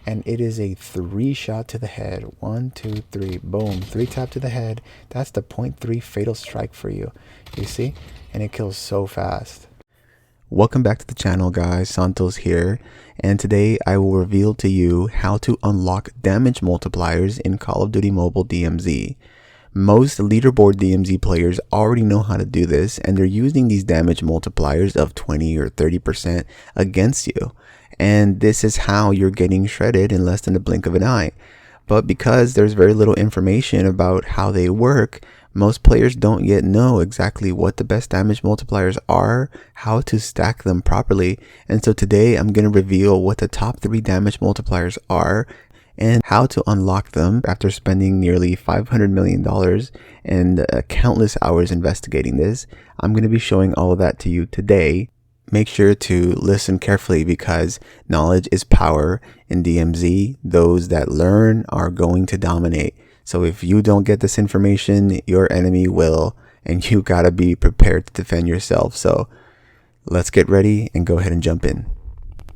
and it is a 3-shot to the head. 1, 2, 3, boom, 3 tap to the head. That's the 0.3 fatal strike for you. You see? And it kills so fast. Welcome back to the channel, guys. Santos here, and today I will reveal to you how to unlock damage multipliers in Call of Duty Mobile DMZ. Most leaderboard DMZ players already know how to do this, and they're using these damage multipliers of 20 or 30% against you. And this is how you're getting shredded in less than the blink of an eye. But because there's very little information about how they work, most players don't yet know exactly what the best damage multipliers are, how to stack them properly. And so today I'm going to reveal what the top 3 damage multipliers are and how to unlock them after spending nearly $500 million and countless hours investigating this. I'm going to be showing all of that to you today. Make sure to listen carefully because knowledge is power in DMZ. Those that learn are going to dominate. So if you don't get this information, your enemy will, and you gotta be prepared to defend yourself. So let's get ready and go ahead and jump in.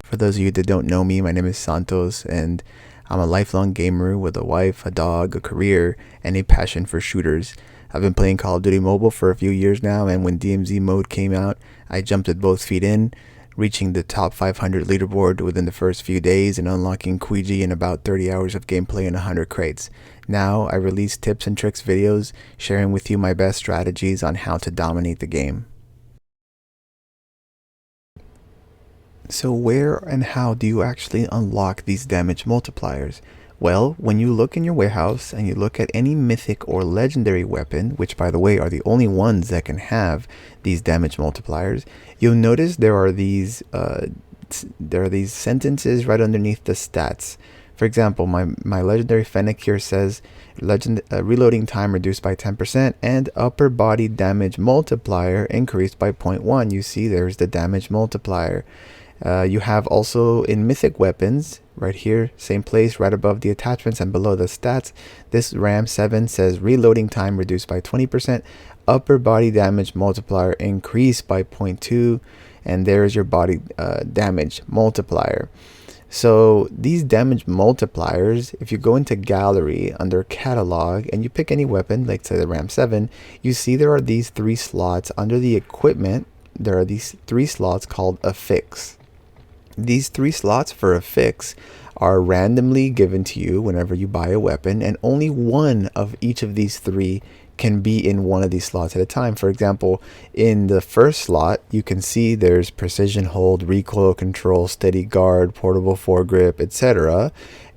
For those of you that don't know me, my name is Santos, and I'm a lifelong gamer with a wife, a dog, a career, and a passion for shooters. I've been playing Call of Duty Mobile for a few years now, and when DMZ mode came out, I jumped with both feet in, reaching the top 500 leaderboard within the first few days and unlocking Quiji in about 30 hours of gameplay and 100 crates. Now I release tips and tricks videos sharing with you my best strategies on how to dominate the game. So where and how do you actually unlock these damage multipliers? Well, when you look in your warehouse and you look at any mythic or legendary weapon, which by the way are the only ones that can have these damage multipliers, you'll notice there are these sentences right underneath the stats. For example, my legendary Fennec here says reloading time reduced by 10% and upper body damage multiplier increased by 0.1. You see there's the damage multiplier. You have also in mythic weapons right here, same place, right above the attachments and below the stats, this Ram 7 says reloading time reduced by 20%, upper body damage multiplier increased by 0.2, and there's your body damage multiplier. So these damage multipliers, if you go into gallery under catalog and you pick any weapon, like say the Ram 7, you see there are these 3 slots under the equipment. There are these 3 slots called affix. These 3 slots for affix are randomly given to you whenever you buy a weapon, and only one of each of these 3 can be in one of these slots at a time. For example, in the first slot, you can see there's precision hold, recoil control, steady guard, portable foregrip, etc.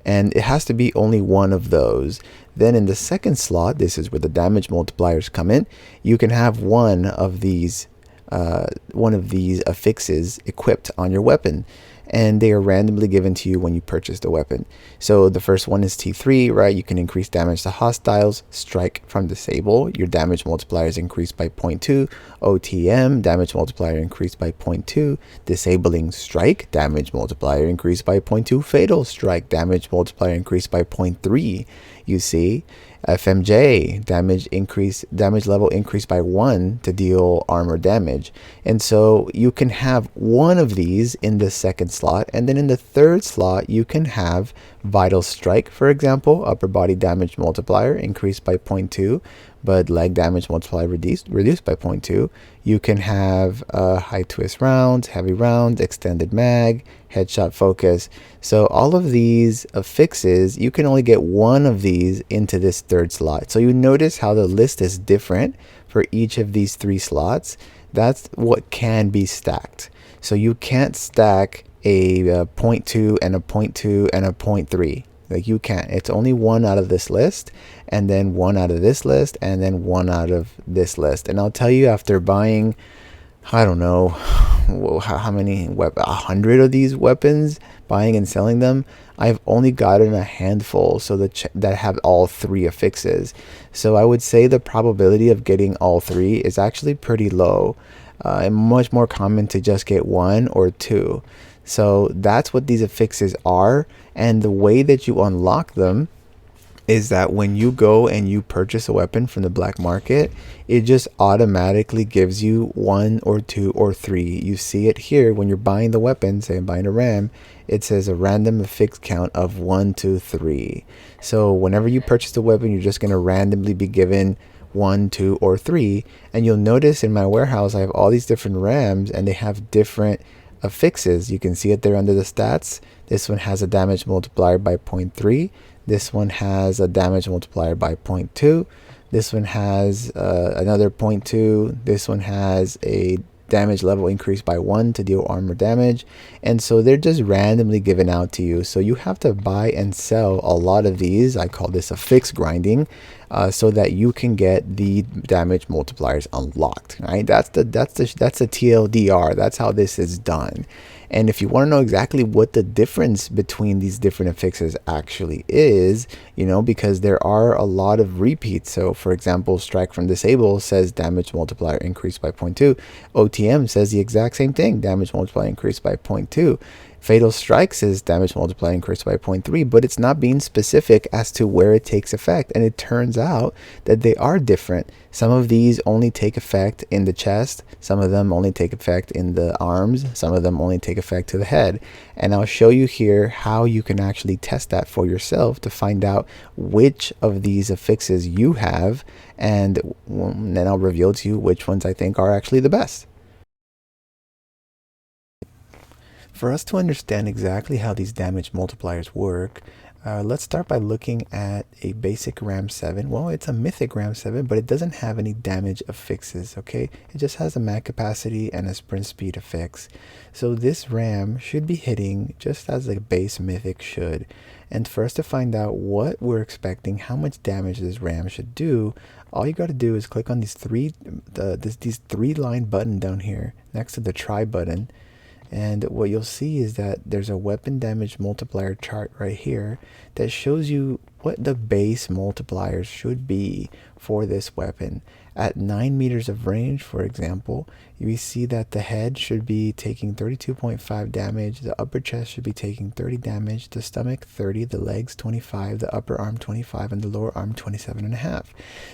And it has to be only one of those. Then in the second slot, this is where the damage multipliers come in, you can have one of these affixes equipped on your weapon, and they are randomly given to you when you purchase the weapon. So the first one is T3, right? You can increase damage to hostiles, strike from disable, your damage multiplier is increased by 0.2, OTM, damage multiplier increased by 0.2, disabling strike, damage multiplier increased by 0.2, fatal strike, damage multiplier increased by 0.3, you see. FMJ, damage level increased by 1 to deal armor damage. And so you can have one of these in the second slot, and then in the third slot you can have vital strike, for example, upper body damage multiplier increased by 0.2, but leg damage multiplier reduced by 0.2. You can have high twist rounds, heavy rounds, extended mag, headshot focus. So all of these affixes, you can only get one of these into this third slot. So you notice how the list is different for each of these 3 slots. That's what can be stacked. So you can't stack a 0.2 and a 0.2 and a 0.3. Like you can't. It's only one out of this list, and then one out of this list, and then one out of this list. And I'll tell you, after buying, I don't know how many 100 of these weapons, buying and selling them, I've only gotten a handful so that have all 3 affixes. So I would say the probability of getting all 3 is actually pretty low, and much more common to just get 1 or 2. So that's what these affixes are, and the way that you unlock them is that when you go and you purchase a weapon from the black market, it just automatically gives you 1 or 2 or 3. You see it here when you're buying the weapon, say I'm buying a RAM, it says a random affix count of 1, 2, 3. So whenever you purchase the weapon, you're just going to randomly be given 1, 2, or 3. And you'll notice in my warehouse, I have all these different RAMs and they have different affixes. You can see it there under the stats. This one has a damage multiplier by 0.3. This one has a damage multiplier by 0.2. This one has another 0.2. This one has a damage level increase by 1 to deal armor damage. And so they're just randomly given out to you. So you have to buy and sell a lot of these. I call this affix grinding, so that you can get the damage multipliers unlocked. Right? That's the TLDR. That's how this is done. And if you want to know exactly what the difference between these different affixes actually is, because there are a lot of repeats. So for example, strike from disable says damage multiplier increased by 0.2. OTM says the exact same thing, damage multiplier increased by 0.2. Fatal Strike says damage multiplier increased by 0.3, but it's not being specific as to where it takes effect. And it turns out that they are different. Some of these only take effect in the chest. Some of them only take effect in the arms. Some of them only take effect to the head. And I'll show you here how you can actually test that for yourself to find out which of these affixes you have. And then I'll reveal to you which ones I think are actually the best. For us to understand exactly how these damage multipliers work, let's start by looking at a basic RAM 7. Well, it's a mythic RAM 7, but it doesn't have any damage affixes, okay? It just has a mag capacity and a sprint speed affix. So this RAM should be hitting just as a base mythic should. And for us to find out what we're expecting, how much damage this RAM should do, all you got to do is click on these three line button down here next to the try button. And what you'll see is that there's a weapon damage multiplier chart right here that shows you what the base multipliers should be for this weapon. At 9 meters of range, for example, we see that the head should be taking 32.5 damage, the upper chest should be taking 30 damage, the stomach 30, the legs 25, the upper arm 25, and the lower arm 27.5.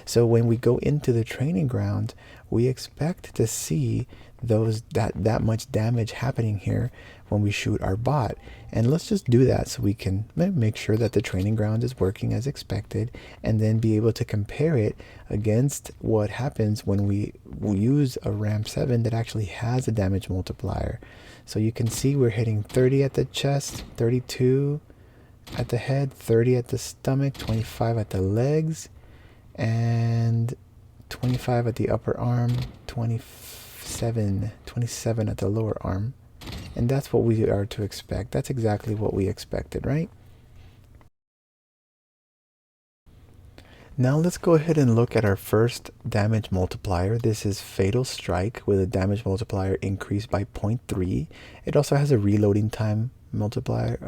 So when we go into the training ground, we expect to see that much damage happening here when we shoot our bot. And let's just do that so we can make sure that the training ground is working as expected, and then be able to compare it against what happens when we use a RAM 7 that actually has a damage multiplier. So you can see we're hitting 30 at the chest, 32 at the head, 30 at the stomach, 25 at the legs, and 25 at the upper arm, 27 at the lower arm. And that's what we are to expect. That's exactly what we expected, right? Now let's go ahead and look at our first damage multiplier. This is Fatal Strike with a damage multiplier increased by 0.3. It also has a reloading time multiplier,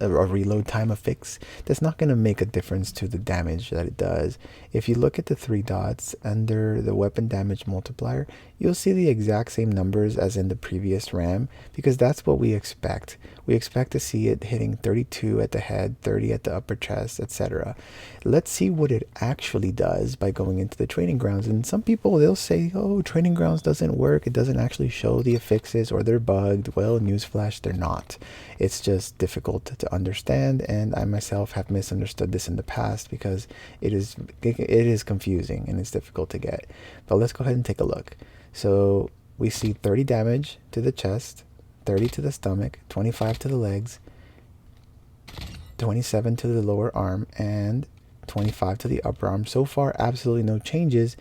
a reload time affix. That's not going to make a difference to the damage that it does. If you look at the 3 dots under the weapon damage multiplier, you'll see the exact same numbers as in the previous RAM, because that's what we expect. We expect to see it hitting 32 at the head, 30 at the upper chest, etc. Let's see what it actually does by going into the training grounds. And some people, they'll say, oh, training grounds doesn't work. It doesn't actually show the affixes, or they're bugged. Well, newsflash, they're not. It's just difficult to understand, and I myself have misunderstood this in the past because it is confusing and it's difficult to get. But let's go ahead and take a look. So we see 30 damage to the chest, 30 to the stomach, 25 to the legs, 27 to the lower arm, and 25 to the upper arm. So far, absolutely no changes.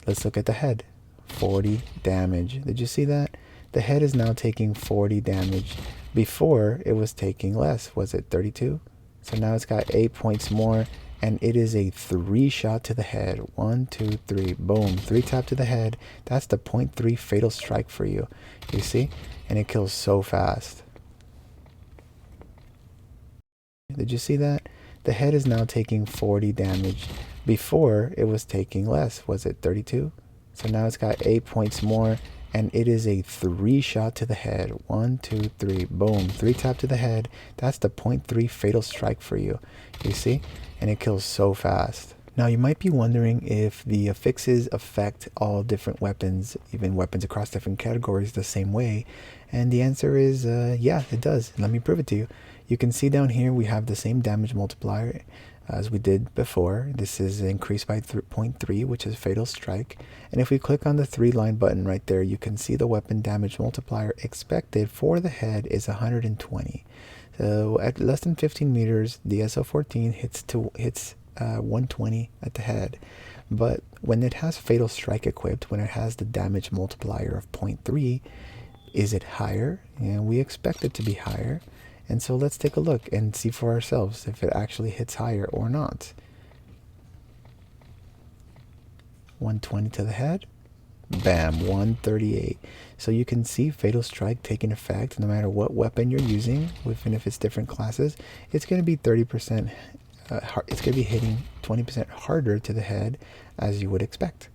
Let's look at the head. 40 damage. Did you see that? The head is now taking 40 damage. Before, it was taking less. Was it 32? So now it's got 8 points more, and it is a 3 shot to the head. 1, 2, 3, boom. 3 tap to the head. That's the 0.3 fatal strike for you. You see? And it kills so fast. Did you see that? The head is now taking 40 damage. Before, it was taking less. Was it 32? So now it's got 8 points more, and it is a 3 shot to the head. 1, 2, 3, boom, 3 tap to the head. That's the 0.3 fatal strike for you. You see? And it kills so fast. Now you might be wondering if the affixes affect all different weapons, even weapons across different categories, the same way. And the answer is yeah, it does. Let me prove it to you. You can see down here we have the same damage multiplier as we did before. This is increased by 0.3, which is fatal strike. And if we click on the 3-line button right there, you can see the weapon damage multiplier expected for the head is 120. So at less than 15 meters, the SO14 hits 120 at the head. But when it has fatal strike equipped, when it has the damage multiplier of 0.3, is it higher? And we expect it to be higher. And so let's take a look and see for ourselves if it actually hits higher or not. 120 to the head. Bam, 138. So you can see fatal strike taking effect no matter what weapon you're using, even if it's different classes. It's going to be 30%, it's going to be hitting 20% harder to the head as you would expect.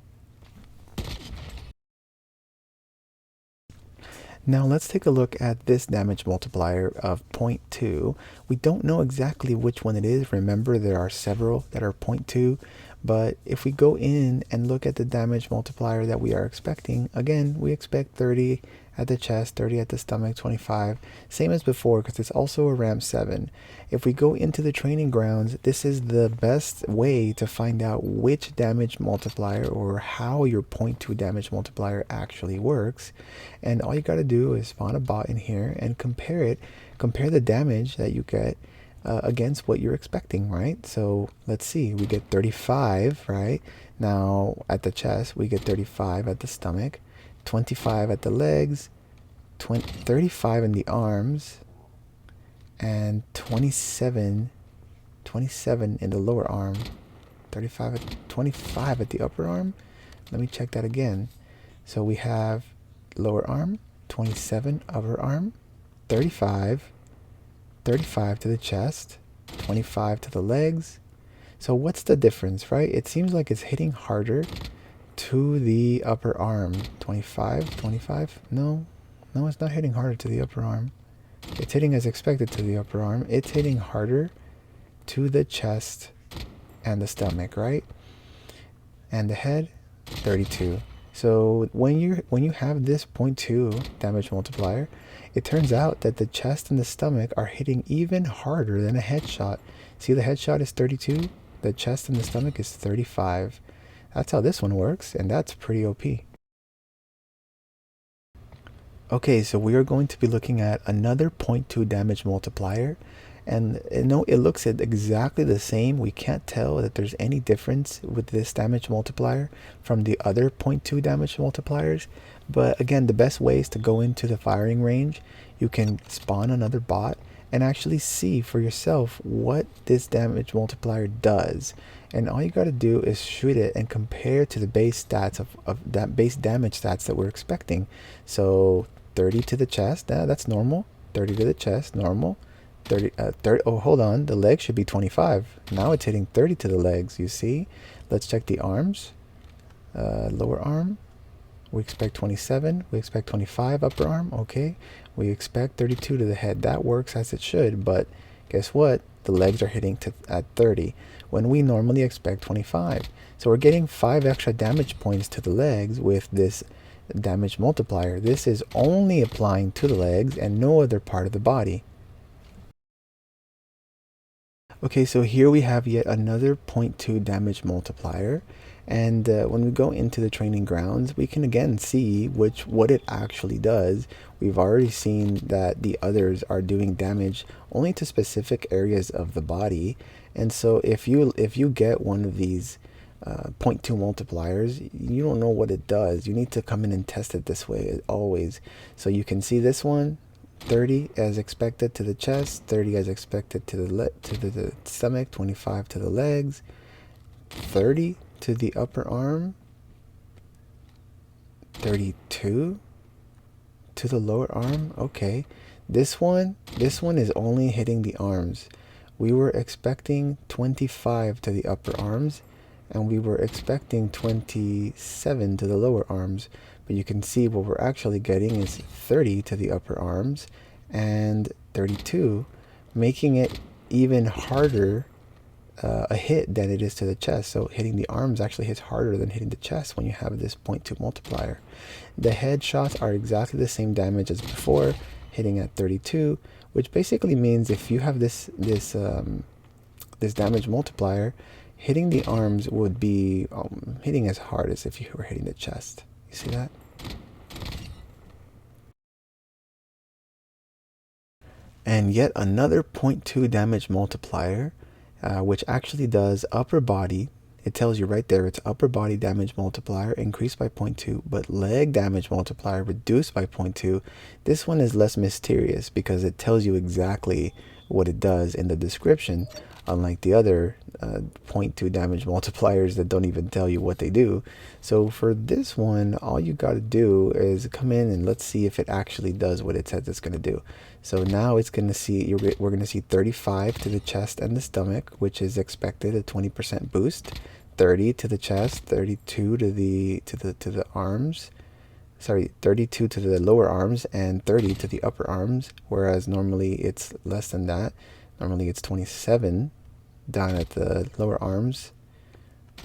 Now let's take a look at this damage multiplier of 0.2. We don't know exactly which one it is. Remember, there are several that are 0.2. But if we go in and look at the damage multiplier that we are expecting, again, we expect 30 at the chest, 30 at the stomach, 25. Same as before, because it's also a ramp 7. If we go into the training grounds, this is the best way to find out which damage multiplier or how your 0.2 damage multiplier actually works. And all you got to do is spawn a bot in here and compare the damage that you get against what you're expecting, right? So let's see, we get 35, right? Now at the chest, we get 35 at the stomach, 25 at the legs, 35 in the arms, and 27 in the lower arm, 25 at the upper arm. Let me check that again. So we have lower arm, 27 upper arm, 35 to the chest, 25 to the legs. So what's the difference, right? It seems like it's hitting harder to the upper arm. 25? No, it's not hitting harder to the upper arm. It's hitting as expected to the upper arm. It's hitting harder to the chest and the stomach, right? And the head, 32. So when you have this 0.2 damage multiplier, it turns out that the chest and the stomach are hitting even harder than a headshot. See, the headshot is 32, the chest and the stomach is 35. That's how this one works, and that's pretty OP. Okay, so we are going to be looking at another 0.2 damage multiplier. And no, it looks at exactly the same. We can't tell that there's any difference with this damage multiplier from the other 0.2 damage multipliers. But again, the best way is to go into the firing range. You can spawn another bot and actually see for yourself what this damage multiplier does. And all you got to do is shoot it and compare to the base stats of that base damage stats that we're expecting. So 30 to the chest, that's normal. 30 to the chest, normal. 30, oh, hold on, the leg should be 25. Now it's hitting 30 to the legs, you see? Let's check the arms. Lower arm, we expect 27. We expect 25 upper arm, okay. We expect 32 to the head. That works as it should, but guess what? The legs are hitting at 30 when we normally expect 25. So we're getting 5 extra damage points to the legs with this damage multiplier. This is only applying to the legs and no other part of the body. Okay, so here we have yet another 0.2 damage multiplier, and when we go into the training grounds, we can again see what it actually does. We've already seen that the others are doing damage only to specific areas of the body, and so if you get one of these 0.2 multipliers, you don't know what it does. You need to come in and test it this way always. So you can see this one. 30 as expected to the chest, 30 as expected to the stomach, 25 to the legs, 30 to the upper arm, 32 to the lower arm. Okay, this one is only hitting the arms. We were expecting 25 to the upper arms, and we were expecting 27 to the lower arms. but you can see what we're actually getting is 30 to the upper arms and 32, making it even harder a hit than it is to the chest. So hitting the arms actually hits harder than hitting the chest when you have this 0.2 multiplier. The headshots are exactly the same damage as before, hitting at 32, which basically means if you have this damage multiplier, hitting the arms would be hitting as hard as if you were hitting the chest. You see that? And yet another 0.2 damage multiplier, which actually does upper body. It tells you right there, it's upper body damage multiplier increased by 0.2, but leg damage multiplier reduced by 0.2. This one is less mysterious because it tells you exactly what it does in the description, unlike the other 0.2 damage multipliers that don't even tell you what they do. So for this one, all you got to do is come in and let's see if it actually does what it says it's going to do. So now it's going to see, we're going to see 35 to the chest and the stomach, which is expected, a 20% boost. 30 to the chest, 32 to the arms. Sorry, 32 to the lower arms and 30 to the upper arms, whereas normally it's less than that. Normally it's 27 down at the lower arms.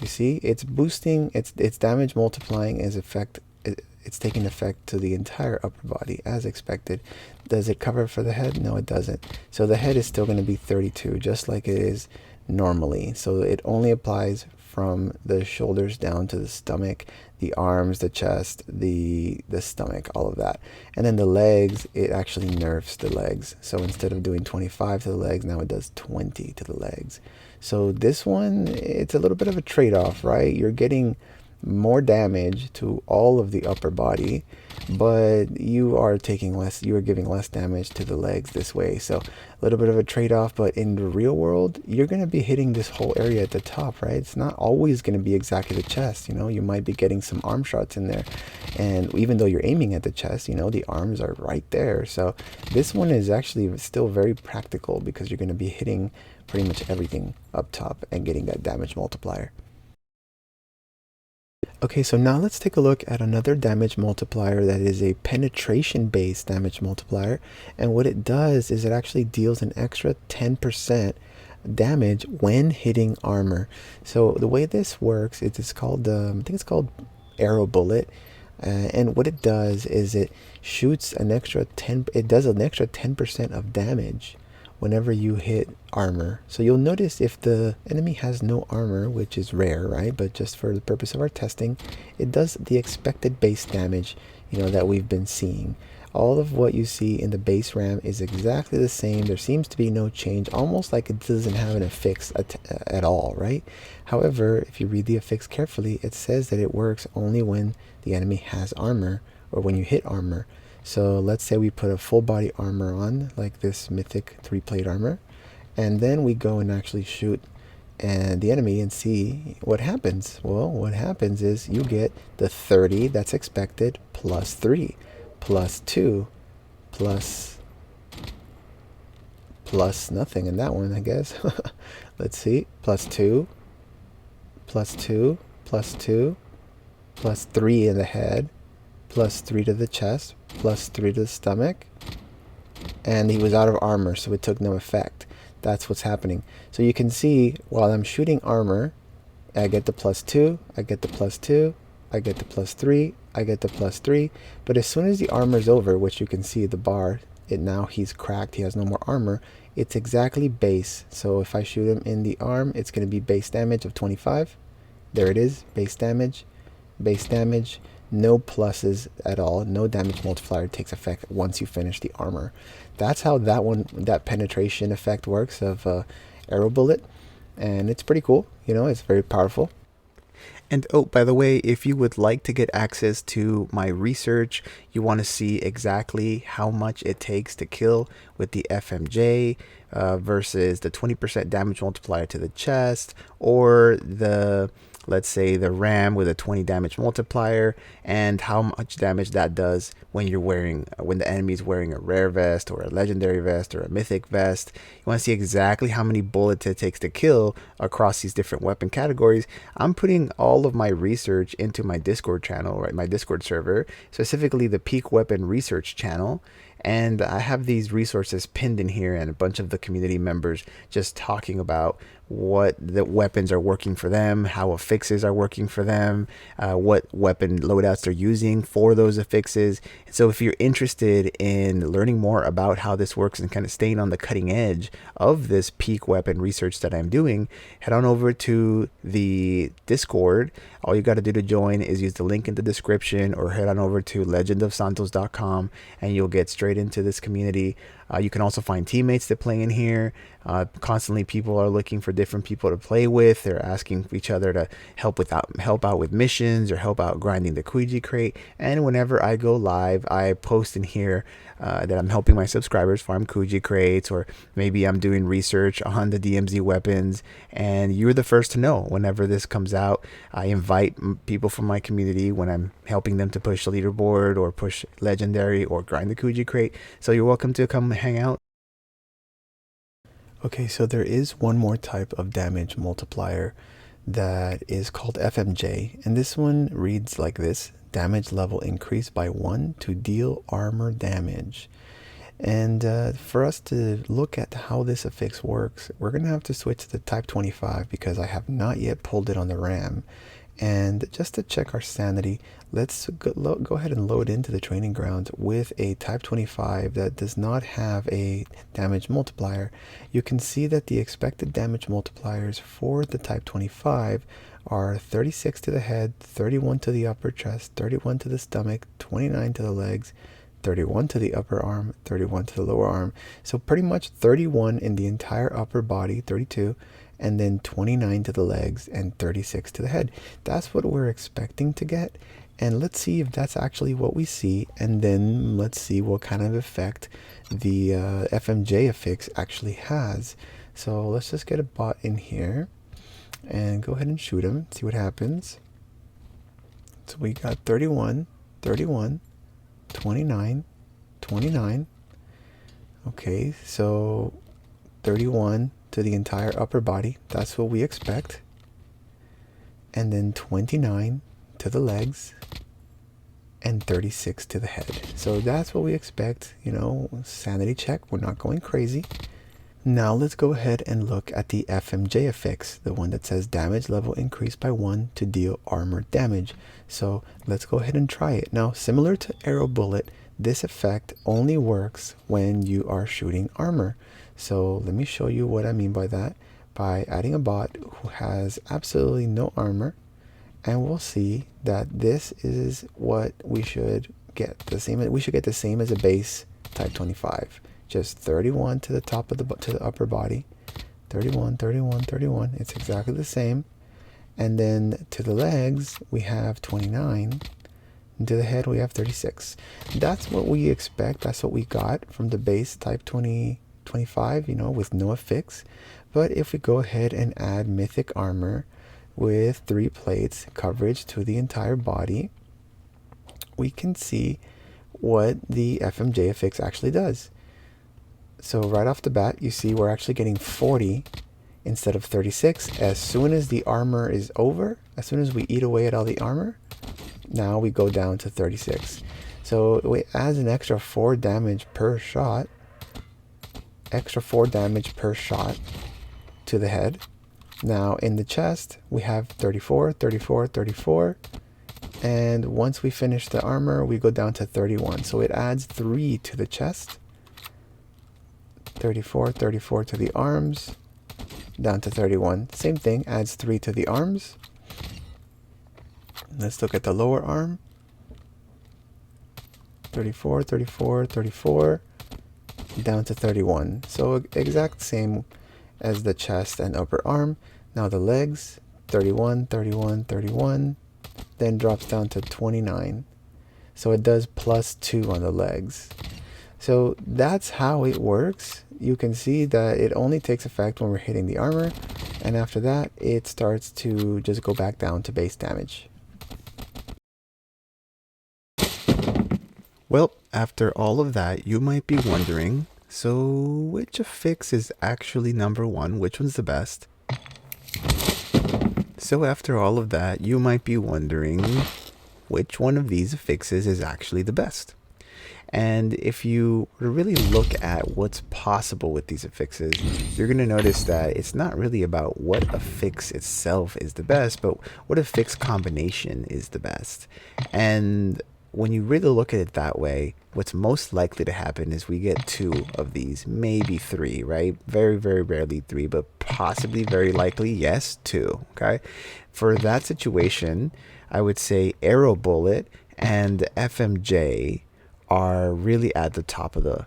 You see, it's boosting, its damage multiplying is it's taking effect to the entire upper body as expected. Does it cover for the head? No, it doesn't. So the head is still going to be 32, just like it is normally. So it only applies from the shoulders down to the stomach, the arms, the chest, the stomach, all of that. And then the legs, it actually nerfs the legs. So instead of doing 25 to the legs, now it does 20 to the legs. So this one, it's a little bit of a trade-off, right? You're getting more damage to all of the upper body, but you are taking less, you are giving less damage to the legs this way. So a little bit of a trade-off, but in the real world, you're going to be hitting this whole area at the top, right? It's not always going to be exactly the chest. You know, you might be getting some arm shots in there, and even though you're aiming at the chest, you know, the arms are right there. So this one is actually still very practical because you're going to be hitting pretty much everything up top and getting that damage multiplier. Okay, so now let's take a look at another damage multiplier that is a penetration-based damage multiplier. And what it does is it actually deals an extra 10% damage when hitting armor. So the way this works, it's called, I think it's called arrow bullet. And what it does is it shoots an extra 10% of damage whenever you hit armor. So you'll notice if the enemy has no armor, which is rare, right? But just for the purpose of our testing, it does the expected base damage, you know, that we've been seeing. All of what you see in the base RAM is exactly the same. There seems to be no change, almost like it doesn't have an affix at all, right? However, if you read the affix carefully, it says that it works only when the enemy has armor or when you hit armor. So let's say we put a full body armor on, like this mythic 3-plate armor, and then we go and actually shoot the enemy and see what happens. Well, what happens is you get the 30 that's expected plus 3 plus 2 plus nothing in that one, I guess. Let's see, plus 2 plus 2 plus 2 plus 3 in the head plus 3 to the chest, plus 3 to the stomach, and he was out of armor, so it took no effect. That's what's happening. So you can see, while I'm shooting armor, I get the plus 2, I get the plus 2, I get the plus 3, I get the plus 3, but as soon as the armor's over, which you can see the bar, now he's cracked, he has no more armor, it's exactly base. So if I shoot him in the arm, it's going to be base damage of 25. There it is, base damage, no pluses at all, no damage multiplier takes effect once you finish the armor. That's how that penetration effect works of arrow bullet, and it's pretty cool. You know, it's very powerful. And oh, by the way, if you would like to get access to my research, you want to see exactly how much it takes to kill with the FMJ versus the 20% damage multiplier to the chest, or the let's say the ram with a 20 damage multiplier, and how much damage that does when the enemy's wearing a rare vest or a legendary vest or a mythic vest. You want to see exactly how many bullets it takes to kill across these different weapon categories. I'm putting all of my research into my Discord channel, right? My Discord server, specifically the peak weapon research channel. And I have these resources pinned in here, and a bunch of the community members just talking about what the weapons are working for them, how affixes are working for them, what weapon loadouts they're using for those affixes. And so if you're interested in learning more about how this works and kind of staying on the cutting edge of this peak weapon research that I'm doing, head on over to the Discord. All you got to do to join is use the link in the description, or head on over to legendofsantos.com, and you'll get straight into this community. You can also find teammates that play in here. Constantly people are looking for different people to play with. They're asking each other to help out with missions, or help out grinding the Kuiji crate. And whenever I go live, I post in here that I'm helping my subscribers farm Kuiji crates, or maybe I'm doing research on the DMZ weapons, and you're the first to know whenever this comes out. I invite people from my community when I'm helping them to push the leaderboard or push legendary or grind the Kuiji crate. So you're welcome to come hang out. Okay, so there is one more type of damage multiplier that is called FMJ, and this one reads like this: damage level increased by 1 to deal armor damage. And for us to look at how this affix works, we're going to have to switch to type 25, because I have not yet pulled it on the RAM. And just to check our sanity, let's go ahead and load into the training grounds with a type 25 that does not have a damage multiplier. You can see that the expected damage multipliers for the type 25 are 36 to the head, 31 to the upper chest, 31 to the stomach, 29 to the legs, 31 to the upper arm, 31 to the lower arm. So pretty much 31 in the entire upper body, 32, and then 29 to the legs, and 36 to the head. That's what we're expecting to get. And let's see if that's actually what we see, and then let's see what kind of effect the FMJ affix actually has. So let's just get a bot in here and go ahead and shoot him, see what happens. So we got 31, 31, 29, 29. Okay, so 31 to the entire upper body, that's what we expect. And then 29 to the legs, and 36 to the head. So that's what we expect, you know, sanity check, we're not going crazy. Now let's go ahead and look at the FMJ affix, the one that says damage level increased by 1 to deal armor damage. So let's go ahead and try it. Now, similar to arrow bullet, this effect only works when you are shooting armor. So let me show you what I mean by that, by adding a bot who has absolutely no armor, and we'll see that this is what we should get. We should get the same as a base type 25. Just 31 to the top of to the upper body, 31, 31, 31. It's exactly the same. And then to the legs we have 29, and to the head we have 36. That's what we expect. That's what we got from the base type 25, you know, with no affix. But if we go ahead and add mythic armor with 3 plates, coverage to the entire body, we can see what the FMJ affix actually does. So right off the bat, you see we're actually getting 40 instead of 36. As soon as the armor is over, as soon as we eat away at all the armor, now we go down to 36. So it adds an extra 4 damage per shot, to the head. Now in the chest, we have 34, 34, 34. And once we finish the armor, we go down to 31. So it adds 3 to the chest, 34, 34 to the arms, down to 31. Same thing, adds 3 to the arms. Let's look at the lower arm. 34, 34, 34, down to 31. So exact same as the chest and upper arm. Now the legs, 31, 31, 31, then drops down to 29. So it does +2 on the legs. So that's how it works. You can see that it only takes effect when we're hitting the armor, and after that it starts to just go back down to base damage. Well, after all of that, you might be wondering, so which affix is actually number one? Which one's the best? So after all of that, you might be wondering which one of these affixes is actually the best. And if you really look at what's possible with these affixes, you're going to notice that it's not really about what affix itself is the best, but what affix combination is the best. And when you really look at it that way, what's most likely to happen is we get two of these, maybe three, right? Very, very rarely three, but possibly, very likely, yes, two, okay? For that situation, I would say Arrow Bullet and FMJ are really at the top of the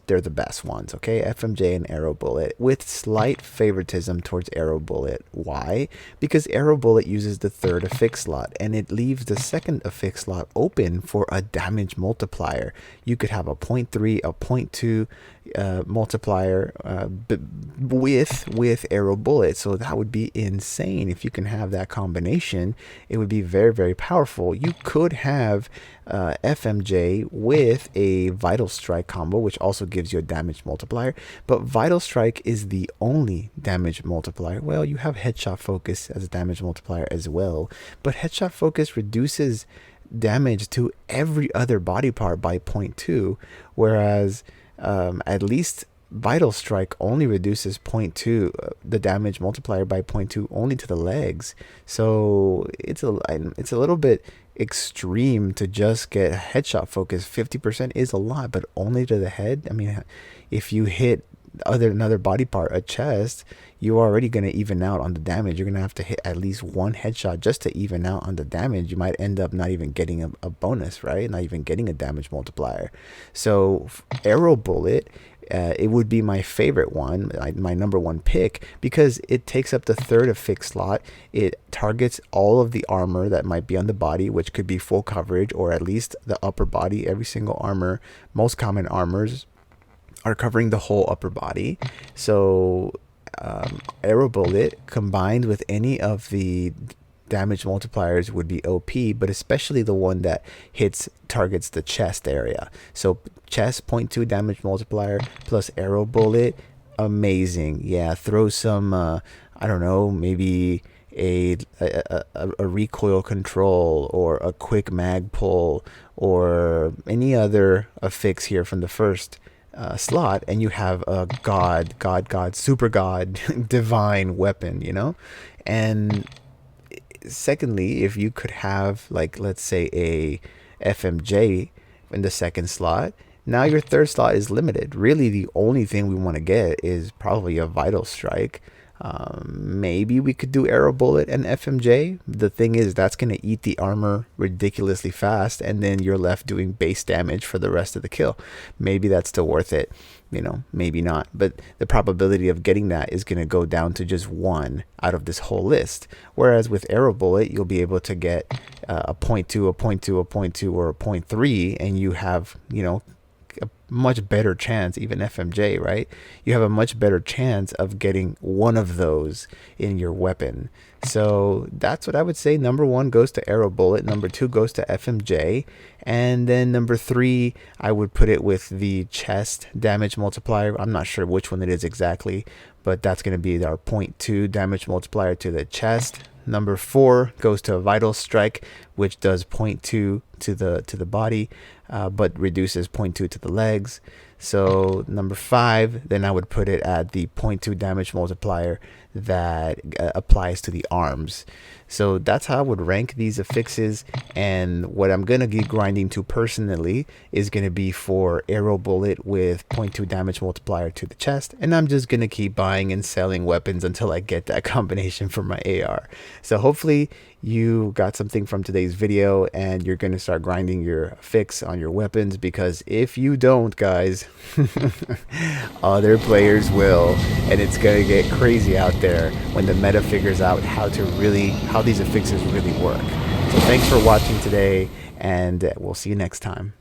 they're the best ones, okay? FMJ and Arrow Bullet, with slight favoritism towards Arrow Bullet. Why? Because Arrow Bullet uses the third affix slot and it leaves the second affix slot open for a damage multiplier. You could have a 0.3, a 0.2 multiplier with Arrow Bullet, so that would be insane. If you can have that combination, it would be very, very powerful. You could have FMJ with a Vital Strike combo, which also gives you a damage multiplier, but Vital Strike is the only damage multiplier. Well, you have Headshot Focus as a damage multiplier as well, but Headshot Focus reduces damage to every other body part by 0.2, whereas at least Vital Strike only reduces 0.2, the damage multiplier by 0.2 only to the legs. So it's a little bit extreme to just get Headshot Focus. 50% is a lot, but only to the head. I mean, if you hit another body part, a chest, you're already going to even out on the damage. You're going to have to hit at least one headshot just to even out on the damage. You might end up not even getting a bonus, right? Not even getting a damage multiplier. So Arrow Bullet, it would be my favorite one, my number one pick, because it takes up the third affix slot. It targets all of the armor that might be on the body, which could be full coverage or at least the upper body. Every single armor, most common armors are covering the whole upper body. So Arrow Bullet combined with any of the damage multipliers would be OP, but especially the one that targets the chest area. So chest 0.2 damage multiplier plus Arrow Bullet, amazing. Yeah, throw some I don't know, maybe a recoil control or a quick mag pull or any other affix here from the first slot, and you have a super god divine weapon, you know. And secondly, if you could have, like, let's say a FMJ in the second slot, now your third slot is limited. Really, the only thing we want to get is probably a Vital Strike. Maybe we could do Arrow Bullet and FMJ. The thing is, that's going to eat the armor ridiculously fast, and then you're left doing base damage for the rest of the kill. Maybe that's still worth it, you know, maybe not, but the probability of getting that is going to go down to just one out of this whole list. Whereas with Arrow Bullet, you'll be able to get a 0.2, a 0.2, a 0.2, or a 0.3, and you have, you know, a much better chance. Even FMJ, right? You have a much better chance of getting one of those in your weapon. So that's what I would say. Number one goes to Arrow Bullet, number two goes to FMJ, and then number three, I would put it with the chest damage multiplier. I'm not sure which one it is exactly, but that's going to be our 0.2 damage multiplier to the chest. Number four goes to a Vital Strike, which does 0.2 to the body, but reduces 0.2 to the legs. So number five, then I would put it at the 0.2 damage multiplier that applies to the arms. So that's how I would rank these affixes, and what I'm going to be grinding to personally is going to be for Arrow Bullet with 0.2 damage multiplier to the chest, and I'm just going to keep buying and selling weapons until I get that combination for my AR. So hopefully you got something from today's video and you're going to start grinding your affix on your weapons, because if you don't, guys, other players will, and it's going to get crazy out there when the meta figures out how these affixes really work. So thanks for watching today, and we'll see you next time.